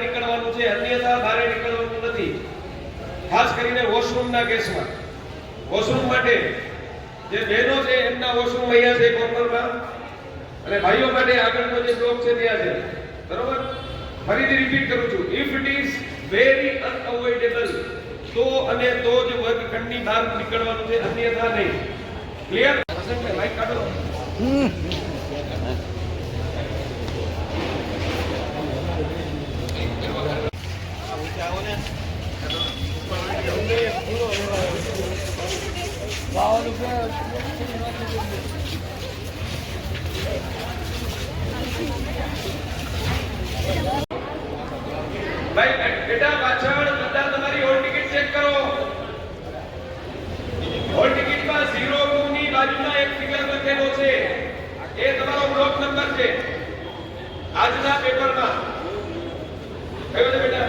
નીકળવાનું છે, અન્યથા બહાર નીકળવાનું નથી. ખાસ કરીને વોશરૂમના કેસમાં વોશરૂમ માટે જે બહેનો છે એમના વોશરૂમ અહીંયા છે કોર્નરમાં, અને ભાઈઓ માટે આગળનો જે બ્લોક છે ત્યાં છે. બરોબર, ફરીથી રિપીટ કરું છું, if it is very unavoidable તો અને તો જ વર્ગખંડની બહાર નીકળવાનું છે, અન્યથા નહીં. ક્લિયર? હસનભાઈ માઈક કાઢો. ભાઈ બેટા પાછળ બધા તમારી હોલ ટિકિટ ચેક કરો. હોલ ટિકિટમાં 02 ની બાજુમાં એક ફિગર લખેલો છે, એ તમારો બ્લોક નંબર છે આજના પેપરમાં. કયો છે બેટા?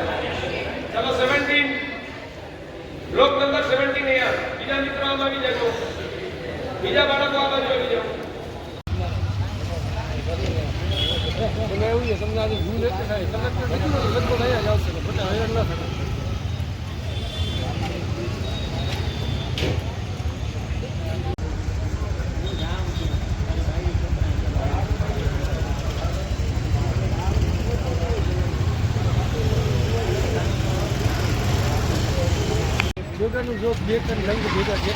ચાલો 17 બ્લોક નંબર 17 અહીંયા. બીજા મિત્રો આમાં આવી જાજો, બીજા બાળકો આ બાજુ આવી જાઓ. તમે એવું છે તમને આજે ભૂલ એટલે થાય તમે લગભગ અહીંયા જ આવશે બધા હેરાન ના થાય. જોગાનું જો બે કન લંગ ભેગા છે